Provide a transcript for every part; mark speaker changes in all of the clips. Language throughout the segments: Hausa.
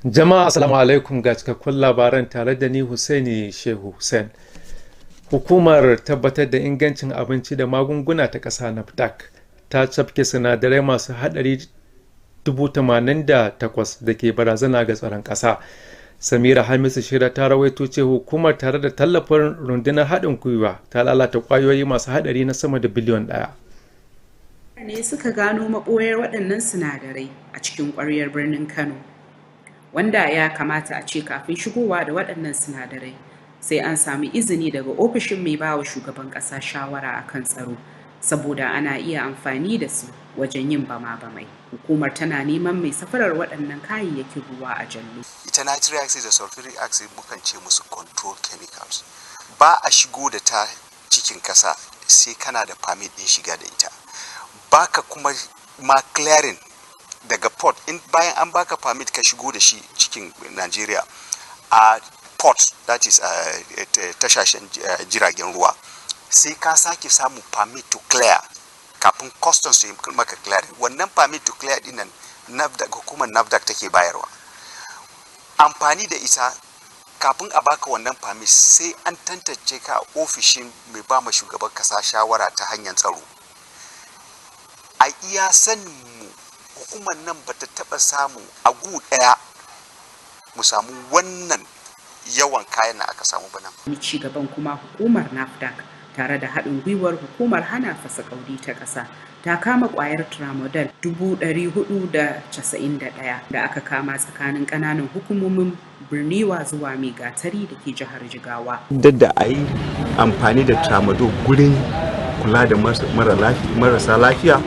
Speaker 1: Jama'a assalamu alaikum ga cikakkun labaran tare da ni Husaini Shehu Hussein. Hukumar tabbatar da ingancin abinci da magunguna ta ƙasa NAFDAC ta cafke sinadarai masu haɗari 88,000 da ke barazana ga tsaron ƙasa. Samira Hamisu Shira ta rawaito ce hukumar tare da tallafin rundunar haɗin gwiwa ta lalata ƙwayoyi masu haɗari na sama da biliyon 1.
Speaker 2: ne suka gano maɓoyar waɗannan sinadarai a cikin ƙwaryar birnin Kano, wanda ya kamata a ce kafin shigowa da waɗannan sinadarai sai an sami izini daga ofishin mai bawa shugaban ƙasa shawara akan tsaro, saboda ana iya amfani da su wajen yin bama-bamai. Hukumar tana neman mai safarar waɗannan kayayyakin ruwa a jallo.
Speaker 3: Ita nitric acid da sulfuric acid mukan ce musu control chemicals. Ba a shigo da ta cikin ƙasa sai kana da permit ɗin shiga da ita. Baka kuma ma clearing daga port in bayan an baka permit ka shigo da shi cikin Najeriya a port, that is tashashen jiragen ruwa, sai ka sake samu permit to clear kafin customs su yi maka clearing. Wannan permit to clear din nan hukumar NAFDAC take bayarwa. Amfani da ita kafin a baka wannan permit sai an tantance ka a ofishin mai ba ma shugaban kasa shawara ta hanyar tsaro. A iya sanin mu hukumar nan bata taba samu a gu daya mu samu wannan yawan kayan da aka samu ba nan.
Speaker 2: Ci gaban kuma hukumar NAFDAC tare da haɗin gwiwar hukumar hana fasakauri ta ƙasa ta kama ƙwayar tramadol 491 da aka kama tsakanin ƙananan hukumomin Birniwa zuwa Mai Gatari da ke jihar Jigawa.
Speaker 3: Duk da a yi amfani da tramadol gurin kula da marasa lafiya,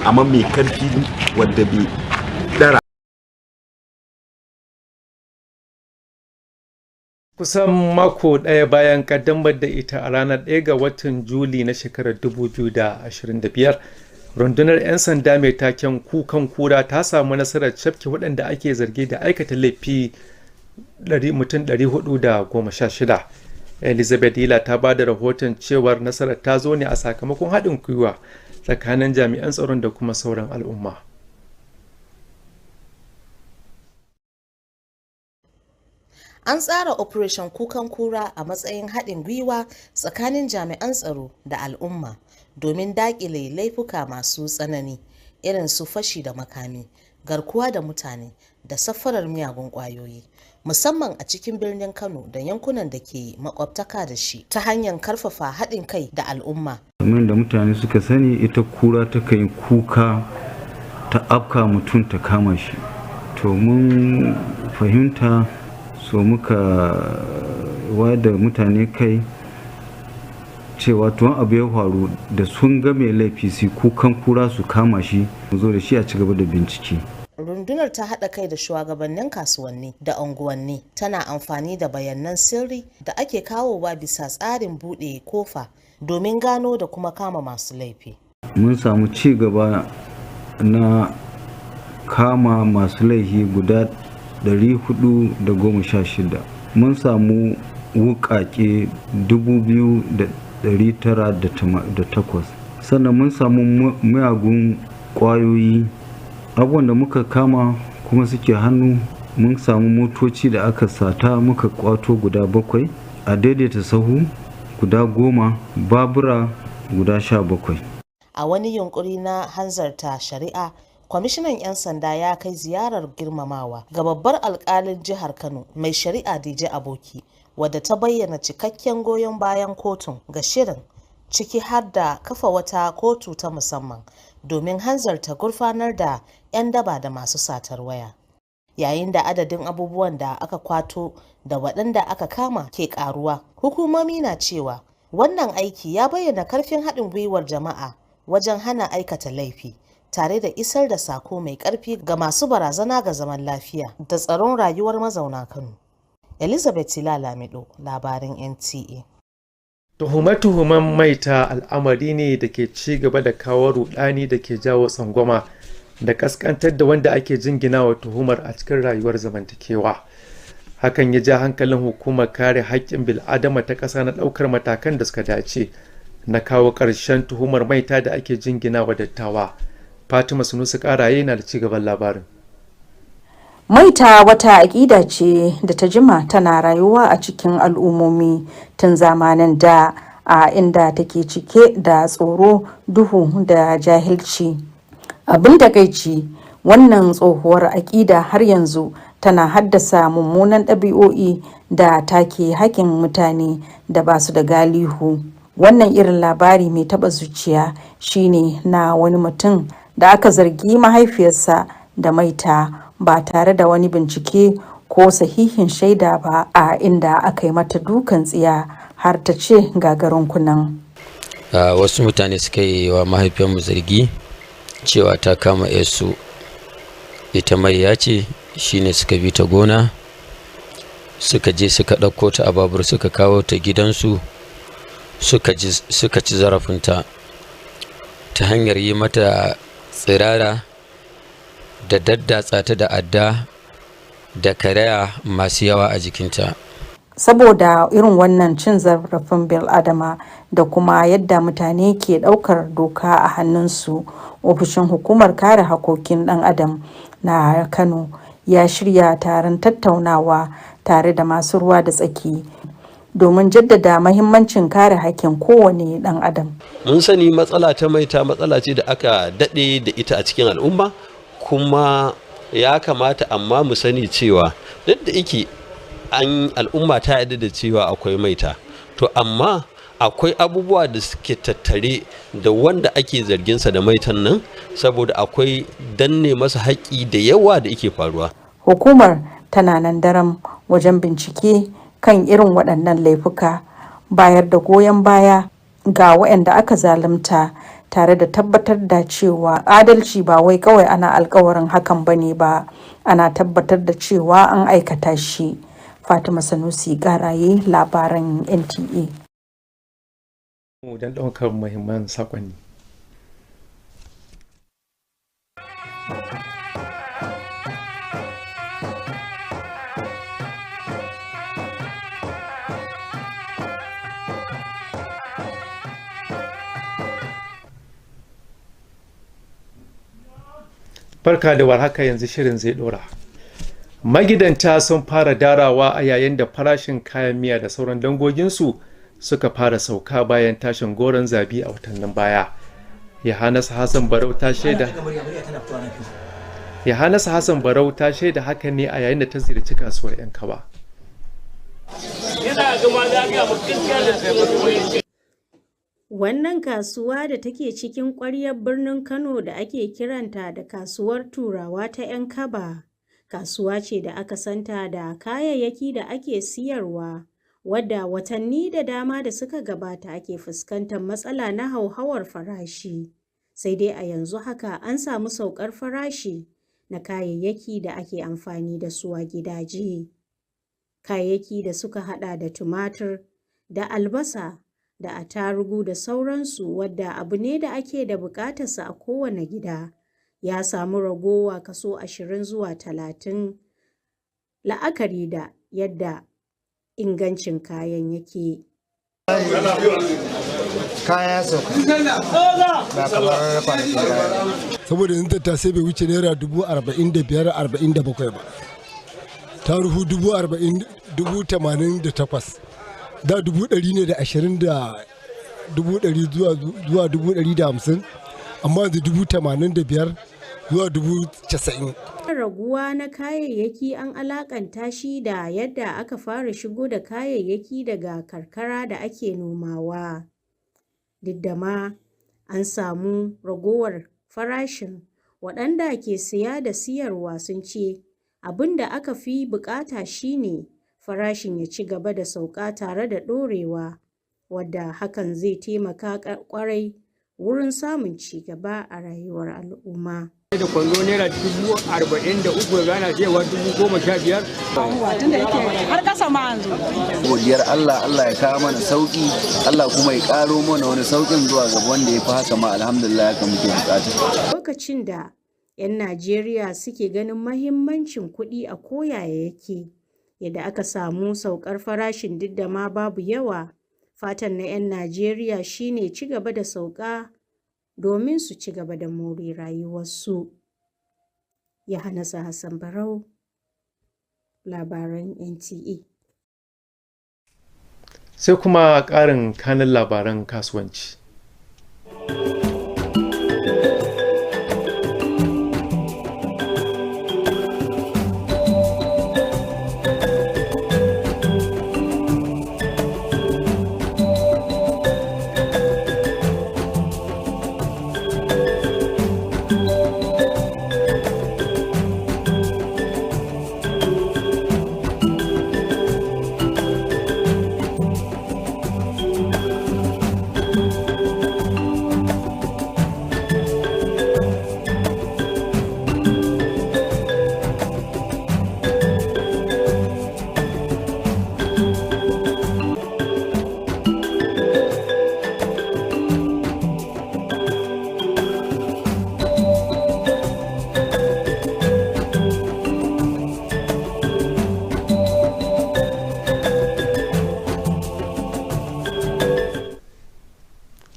Speaker 3: amma mai karfi wadda bai dara.
Speaker 1: Kusan mako ɗaya bayan ƙaddamar da ita a ranar 1 ga watan Juli na shekarar 2025, rundunar 'yan sanda mai taken kukan kura ta samu nasarar cafke waɗanda ake zargi da aikata laifi mutum 416. Elizabeth Hila ta ba da rahoton cewar nasarar ta zo ne a sakamakon haɗin gwiwa tsakanin jami'an tsaron da kuma sauran al'umma.
Speaker 4: An tsara Operation Kukan Kura a matsayin haɗin gwiwa tsakanin jami'an tsaro da al'umma domin daƙile laifuka masu tsanani irin su fashi da makami, garkuwa da mutane da safarar miyagun ƙwayoyi, musamman a cikin birnin Kano da yankunan da ke makwabtaka da shi, ta hanyar karfafa haɗin kai da al'umma.
Speaker 5: Kamar da mutane suka sani, ita kura ta kan kuka ta afka mutum ta kama shi. To mun fahimta, so muka wada mutane kai cewa tuwon abu ya faru da sun ga mai laifi su kukan kura su kama shi, mu zo da shi a ci gaba da bincike.
Speaker 4: Rundunar ta haɗa kai da shugabannin kasuwanni da unguwanni, tana amfani da bayanan sirri da ake kawowa bisa tsarin buɗe kofa domin gano da kuma kama masu laifi.
Speaker 5: Mun samu ci gaba na kama masu laifi guda 416. Mun samu wuƙaƙe 2,908. Sannan mun samu miyagun ƙwayoyi. Abubuwan da muka kama kuma suke hannu, mun samu motoci da aka sata muka kwato guda 7, a daidaita sahu guda 10, babura guda 17.
Speaker 4: A wani yunkuri na hanzarta shari'a, kwamishinan 'yan sanda ya kai ziyarar girmamawa ga babbar alkalin jihar Kano mai shari'a DJ Aboki, wadda ta bayyana cikakken goyon bayan kotun ga shirin, ciki har da kafa wata kotu ta musamman domin hanzarta gurfanar da 'yan daba da masu satar waya. Yayin da adadin abubuwan da aka kwato da waɗanda aka kama ke ƙaruwa, hukumomi na cewa wannan aiki ya bayyana karfin haɗin gwiwar jama'a wajen hana aikata laifi, tare da isar da sako mai ƙarfi ga masu barazana ga zaman lafiya da tsaron rayuwar mazauna Kano. Elizabeth Lamido, labarin NTA.
Speaker 1: Tuhume-tuhumen maita al'amari ne da ke ci gaba da kawo rudani da ke jawo tsangwama da kaskantar da wanda ake jingina wa tuhumar a cikin rayuwar zamantakewa. Hakan ya ja hankalin hukumar kare haƙƙin bil'adama ta ƙasa na ɗaukar matakan da suka dace na kawo ƙarshen tuhumar maita da ake jingina wa dattawa. Fatima Sunusi Ƙaraye na da ci gaban labarin.
Speaker 6: Maita wata aƙida ce da ta jima tana rayuwa a cikin al'ummomi tun zamanin da, a inda take cike da tsoro, duhu da jahilci. Abin takaici, wannan tsohuwar aƙida har yanzu tana haddasa mummunan ɗabi'o'i da take haƙƙin mutane da ba su da galihu. Wannan irin labari mai taɓa zuciya shine na wani mutum da aka zargi mahaifiyarsa da maita ba tare da wani bincike ko sahihin shaida ba, a inda aka yi mata dukan tsiya har ta ce gagarin kunan.
Speaker 7: Wasu mutane suka yi wa mahaifiyarmu zargi cewa ta kama yarsu ita mai ya ce, shine suka bi ta gona suka je suka ɗauko ta a babur suka kawo ta gidansu suka ci zarafinta ta hanyar yi mata tsirara da daddatsa ta da adda da karaya masu yawa a jikinta.
Speaker 6: Saboda irin wannan cin zarafin bil'adama da kuma yadda mutane ke ɗaukar doka a hannunsu, ofishin hukumar kare hakokin ɗan adam na Kano ya shirya taron tattaunawa tare da masu ruwa da tsaki domin jaddada mahimmancin kare hakkin kowane ɗan adam.
Speaker 8: Mun sani matsala ta maita matsala ce da aka daɗe da ita a cikin al'umma, kuma ya kamata amma mu sani cewa duk da yake al'umma ta yarda da cewa akwai maita, to amma akwai abubuwa da suke tattare da wanda ake zarginsa da maitan nan, saboda akwai danne masa haƙƙi da yawa da yake faruwa.
Speaker 6: Hukumar tana nan daram wajen bincike kan irin waɗannan laifuka, bayar da goyon baya ga waɗanda aka zalunta, tare da tabbatar da cewa adalci ba wai kawai ana alkawarin hakan bane ba, ana tabbatar da cewa an aikata shi. Fatima Sanusi Garaye, labaran NTA.
Speaker 1: Don ɗaukar muhimman saƙonni. Barka da warhaka, yanzu shirin zai ɗora. Magidanta sun fara darawa a yayin da farashin kayan miya da sauran dangoginsu suka fara sauka bayan tashin goron zabi a watannin baya. Yohannes Hassan Barau ta shaida haka ne a yayin da ta ziyarci kasuwar 'yan kaba.
Speaker 9: Wannan kasuwa da take cikin ƙwaryar birnin Kano da ake kiranta da kasuwar Turawa ta 'yan kaba, kasuwa ce da aka santa da kayayyaki da ake siyarwa, wadda watanni da dama da suka gabata ake fuskantar matsala na hauhawar farashi. Sai dai a yanzu haka an samu saukar farashi na kayayyaki da ake amfani da su a gidaje. Kayayyaki da suka hada da tumatir, da albasa, da attarugu da sauransu, wadda abu ne da ake da bukatarsa a kowane gida, ya samu ragowa kaso 20 zuwa 30, la'akari da yadda ingancin kayan yake.
Speaker 10: Kaya sauka ba kamar kwanakin baya.
Speaker 11: Saboda yanzu tattasai bai wuce naira 45,000-47 ba, taruhu 40,000-88, da 100 ne da 20 da 100 zuwa 150, amma yanzu 85,000 zuwa 90,000.
Speaker 9: Raguwa na kayayyaki an alakanta shi da yadda aka fara shigo da kayayyaki daga karkara da ake nomawa. Duk da ma an samu ragowar farashin, waɗanda ke siya da siyarwa sun ce abin da aka fi bukata shine farashin ya ci gaba da sauka tare da ɗorewa, wadda hakan zai taimaka kwarai wurin samun ci gaba a rayuwar al'umma.
Speaker 12: Da kwando naira 43,000 gana cewa 15,000.
Speaker 13: Tun da yake har kasa ma yanzu.
Speaker 14: Godiyar Allah ya kawo mana sauki, Allah kuma ya karo mana wani saukin zuwa gaba wanda ya fi haka ma, alhamdulillah haka muke bukata.
Speaker 9: Lokacin da 'yan Najeriya suke ganin mahimmancin kuɗi a koyaya yake, yadda aka samu saukar farashin duk da ma babu yawa, fatan na 'yan Najeriya shine ci gaba da sauka domin su ci gaba da more rayuwarsu. Yohannes Hassan Barau, labaran NTA.
Speaker 1: Sai kuma ƙarin kanin labaran kasuwanci.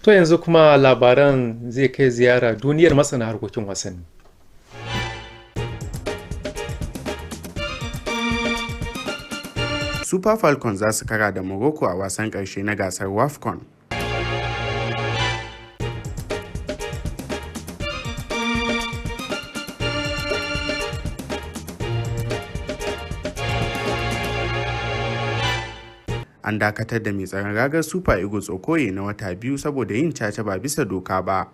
Speaker 1: To yanzu kuma labaran zai kai ziyara duniyar masana harkokin wasanni.
Speaker 15: Super Falcons za su kara da Morocco a wasan ƙarshe na gasar WAFCON. An dakatar da mai tsaron ragar Super Eagles Okoye na wata 2 saboda yin caca ba bisa doka ba.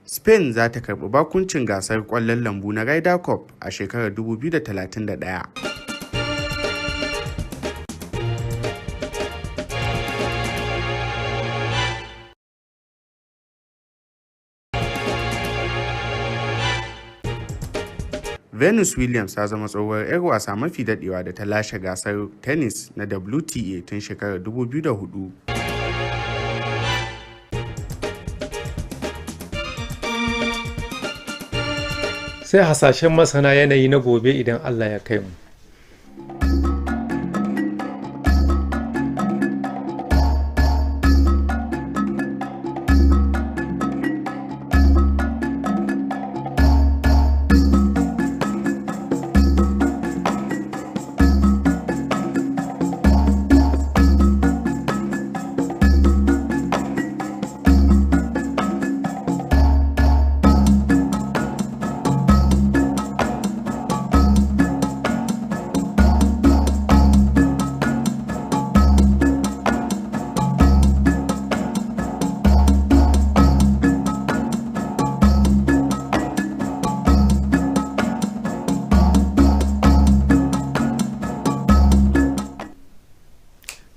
Speaker 15: Spain za ta karɓi bakuncin gasar ƙwallon lambu na Ryder Cup a shekarar 2031. Venus Williams ta zama tsohuwar 'yar wasa mafi dadewa da ta lashe gasar tennis na WTA tun shekarar 2004.
Speaker 1: Sai hasashen masana yanayi na gobe idan Allah ya kai mu.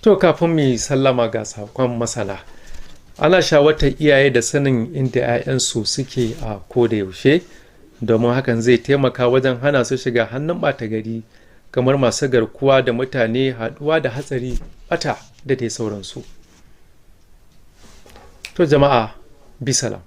Speaker 1: To kafin mu sallama ga sakon masana, ana shawartar iyaye da sanin inda 'ya'yansu suke a koda yaushe, domin hakan zai taimaka wajen hana su shiga hannun ɓata gari kamar masu garkuwa da mutane, haɗuwa da hatsari, ɓata da dai sauransu. To jama'a, bisalam.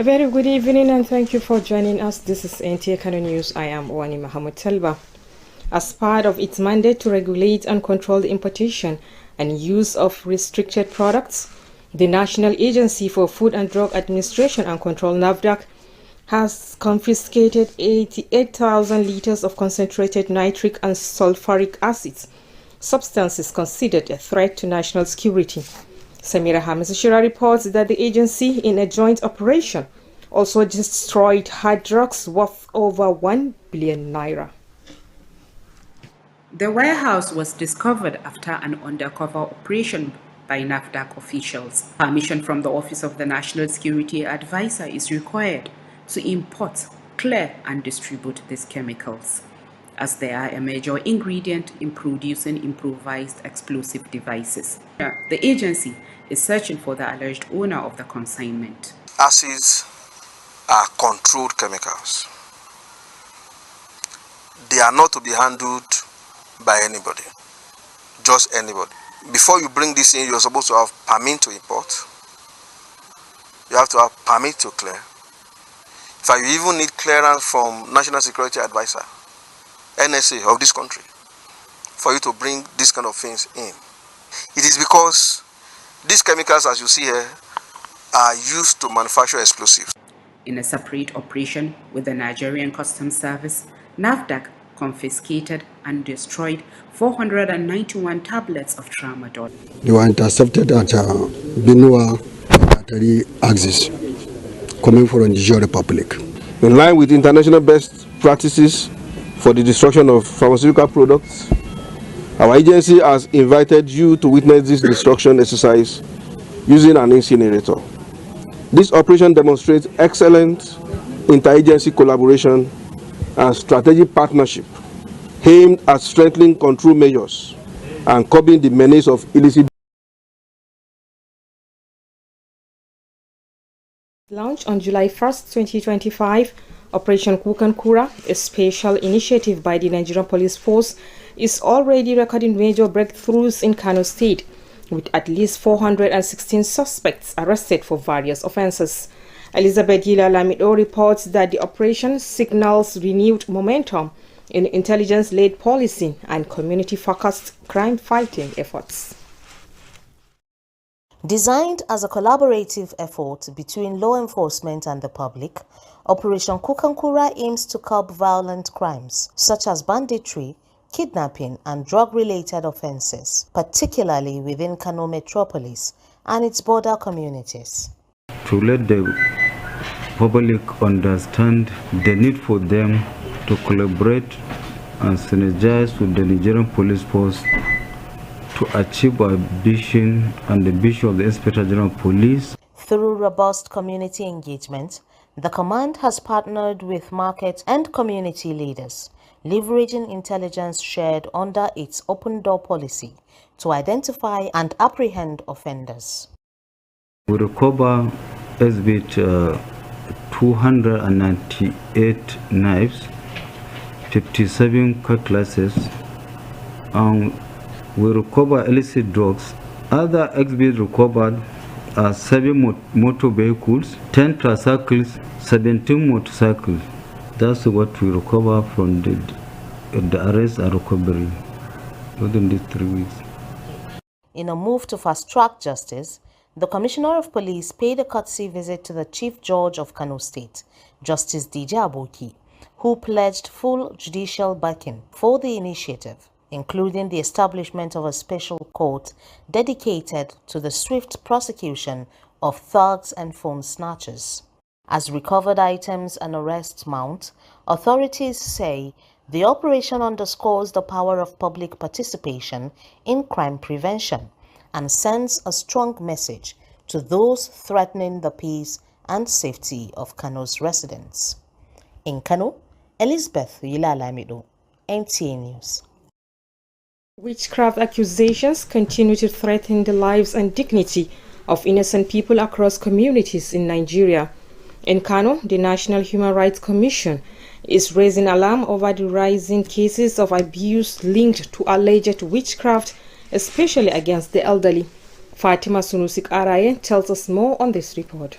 Speaker 16: A very good evening and thank you for joining us. This is Nta Kano News. I am Wani Muhammad Talba. As part of its mandate to regulate and control the importation and use of restricted products, the National Agency for Food and Drug Administration and Control NAFDAC has confiscated 88,000 liters of concentrated nitric and sulfuric acids, substances considered a threat to national security. Samira Hamizashira reports that the agency, in a joint operation, also destroyed hard drugs worth over 1 billion naira.
Speaker 2: The warehouse was discovered after an undercover operation by NAFDAC officials. Permission from the Office of the National Security Advisor is required to import, clear, and distribute these chemicals, as they are a major ingredient in producing improvised explosive devices. The agency is searching for the alleged owner of the consignment.
Speaker 17: Acids are controlled chemicals. They are not to be handled by anybody, just anybody. Before you bring this in, you're supposed to have permit to import. You have to have permit to clear. In fact, you even need clearance from National Security Advisor, NSA of this country, for you to bring these kind of things in. It is because these chemicals, as you see here, are used to manufacture explosives.
Speaker 2: In a separate operation with the Nigerian Customs Service, NAFDAC confiscated and destroyed 491 tablets of tramadol.
Speaker 18: They were intercepted at Benua Battery axis, coming from the Niger Republic.
Speaker 19: In line with international best practices for the destruction of pharmaceutical products, our agency has invited you to witness this destruction exercise using an incinerator. This operation demonstrates excellent interagency collaboration and strategic partnership aimed at strengthening control measures and curbing the menace of illicit.
Speaker 16: Launched on July 1st, 2025, Operation Kukankura, a special initiative by the Nigerian Police Force, is already recording major breakthroughs in Kano State, with at least 416 suspects arrested for various offenses. Elizabeth Yila Lamido reports that the operation signals renewed momentum in intelligence-led policing and community-focused crime-fighting efforts.
Speaker 4: Designed as a collaborative effort between law enforcement and the public, Operation Kukankura aims to curb violent crimes such as banditry, kidnapping, and drug-related offenses, particularly within Kano metropolis and its border communities.
Speaker 5: To let the public understand the need for them to collaborate and synergize with the Nigerian Police Force to achieve our vision and the vision of the Inspector General of Police.
Speaker 4: Through robust community engagement, the command has partnered with market and community leaders, leveraging intelligence shared under its open door policy to identify and apprehend offenders.
Speaker 5: We recover exhibit 298 knives, 57 cutlasses, and we recover illicit drugs. Other exhibits recovered are 7 motor vehicles, 10 tricycles, 17 motorcycles. That's what we recover from the arrest and recovery within these 3 weeks.
Speaker 4: In a move to fast-track justice, the Commissioner of Police paid a courtesy visit to the Chief Judge of Kano State, Justice DJ Aboki, who pledged full judicial backing for the initiative, including the establishment of a special court dedicated to the swift prosecution of thugs and phone snatchers. As recovered items and arrests mount, authorities say the operation underscores the power of public participation in crime prevention and sends a strong message to those threatening the peace and safety of Kano's residents. In Kano, Elizabeth Yilalamido, NTA News.
Speaker 16: Witchcraft accusations continue to threaten the lives and dignity of innocent people across communities in Nigeria. In Kano, the National Human Rights Commission is raising alarm over the rising cases of abuse linked to alleged witchcraft, especially against the elderly. Fatima Sunusik Araye tells us more on this report.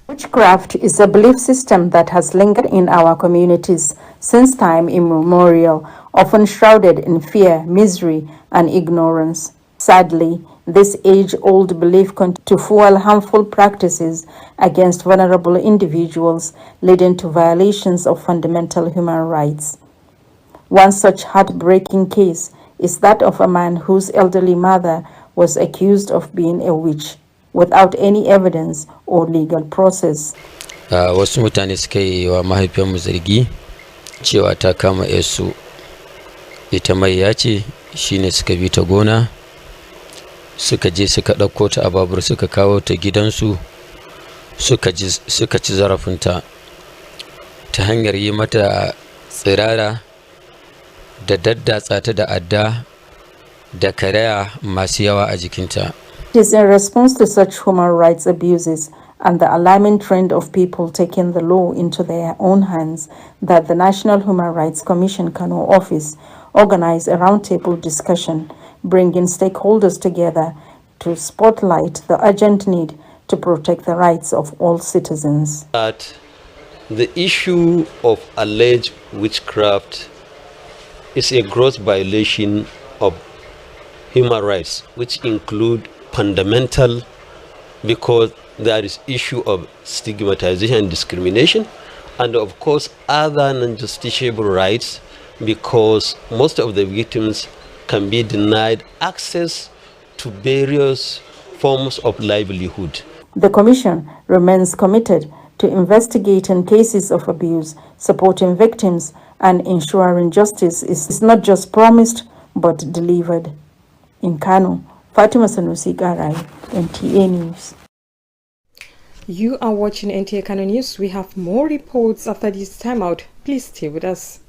Speaker 6: Witchcraft is a belief system that has lingered in our communities since time immemorial, often shrouded in fear, misery, and ignorance. Sadly, this age-old belief continues to fuel harmful practices against vulnerable individuals, leading to violations of fundamental human rights. One such heartbreaking case is that of a man whose elderly mother was accused of being a witch without any evidence or legal process.
Speaker 7: Wasu mutane suka yi wa mahaifiyarmu zargi cewa ta kama yarsu ita mai ya ce shine suka bi ta gona suka je suka ɗauko ta a babur suka kawo ta gidansu suka ci zarafinta ta hanyar yi mata tsirara da daddatsa ta da adda da karaya masu yawa a jikinta.
Speaker 6: It is in response to such human rights abuses and the alarming trend of people taking the law into their own hands that the National Human Rights Commission Kano office organized a roundtable discussion bringing stakeholders together to spotlight the urgent need to protect the rights of all citizens.
Speaker 8: That the issue of alleged witchcraft is a gross violation of human rights, which include fundamental, because there is issue of stigmatization and discrimination, and of course other non-justiciable rights, because most of the victims can be denied access to various forms of livelihood.
Speaker 6: The Commission remains committed to investigating cases of abuse, supporting victims, and ensuring justice is not just promised but delivered. In Kano, Fatima Sanusi Garai, NTA News.
Speaker 16: You are watching Nta Kano News. We have more reports after this timeout. Please stay with us.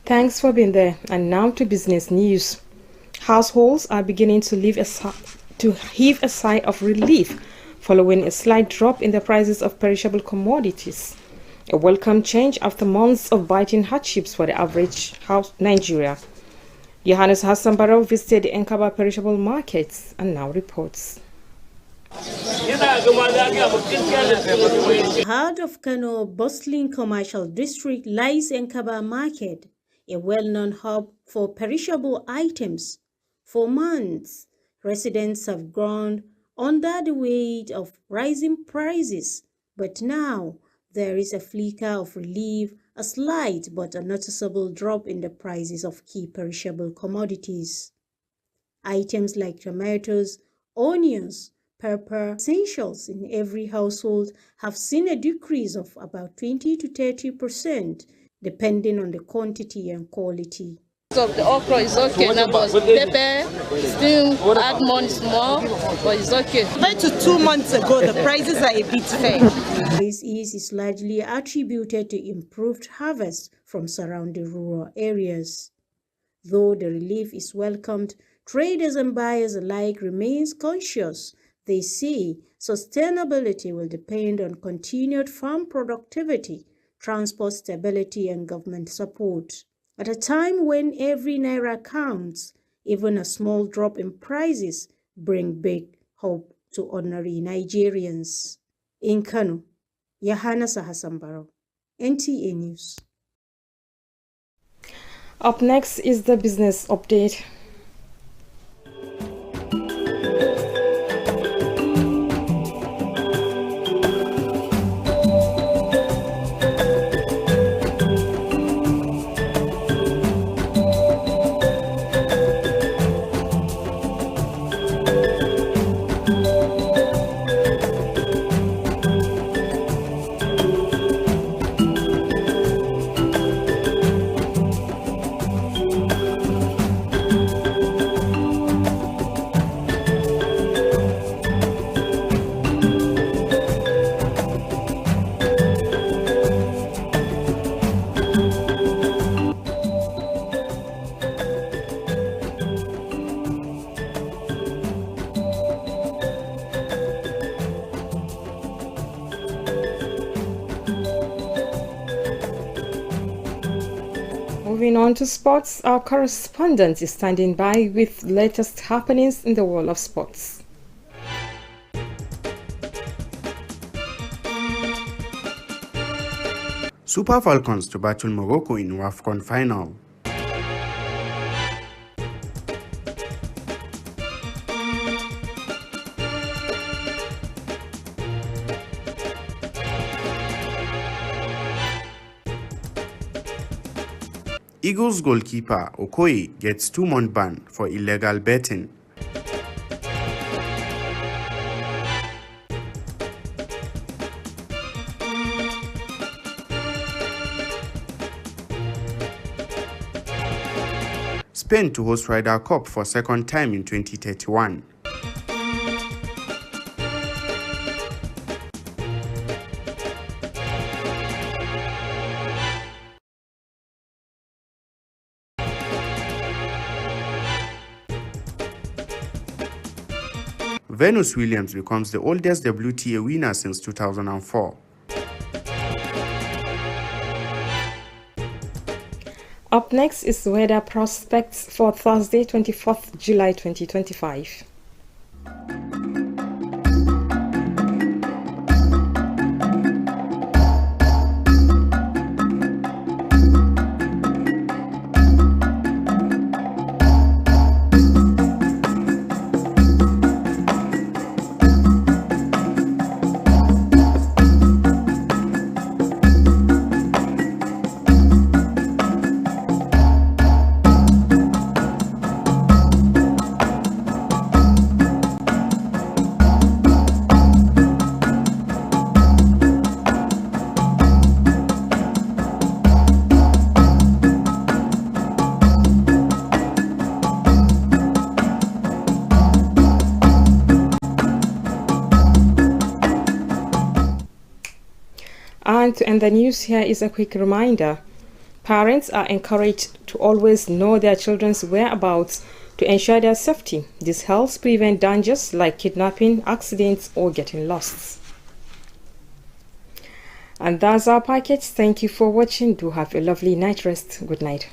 Speaker 16: Thanks for being there. And now to business news. Households are beginning to heave a sigh of relief following a slight drop in the prices of perishable commodities. A welcome change after months of biting hardships for the average house Nigeria. Johannes Hassan Barrow visited the Nkaba perishable markets and now reports.
Speaker 9: Heart of Kano, bustling commercial district lies Nkaba Market, a well-known hub for perishable items. For months, residents have groaned under the weight of rising prices, but now there is a flicker of relief, a slight but a noticeable drop in the prices of key perishable commodities. Items like tomatoes, onions, pepper, essentials in every household have seen a decrease of about 20 to 30%, depending on the quantity and quality.
Speaker 20: So the okra is okay now, but pepper still add money small, but it's okay. Compared to 2 months ago, the prices are a bit fair.
Speaker 9: This is largely attributed to improved harvest from surrounding rural areas. Though the relief is welcomed, traders and buyers alike remain conscious. They say sustainability will depend on continued farm productivity, transport stability, and government support. At a time when every naira counts, even a small drop in prices bring big hope to ordinary Nigerians. In Kano, Johannes Hassan Barrow, NTA News.
Speaker 16: Up next is the business update. Moving on to sports, our correspondent is standing by with latest happenings in the world of sports.
Speaker 15: Super Falcons to battle Morocco in WAFCON final. Eagles goalkeeper Okoye gets 2-month ban for illegal betting. Spain to host Ryder Cup for second time in 2031. Venus Williams becomes the oldest WTA winner since 2004.
Speaker 16: Up next is weather prospects for Thursday, 24th July 2025. And to end the news, here is a quick reminder. Parents are encouraged to always know their children's whereabouts to ensure their safety. This helps prevent dangers like kidnapping, accidents, or getting lost. And that's our package. Thank you for watching. Do have a lovely night rest. Good night.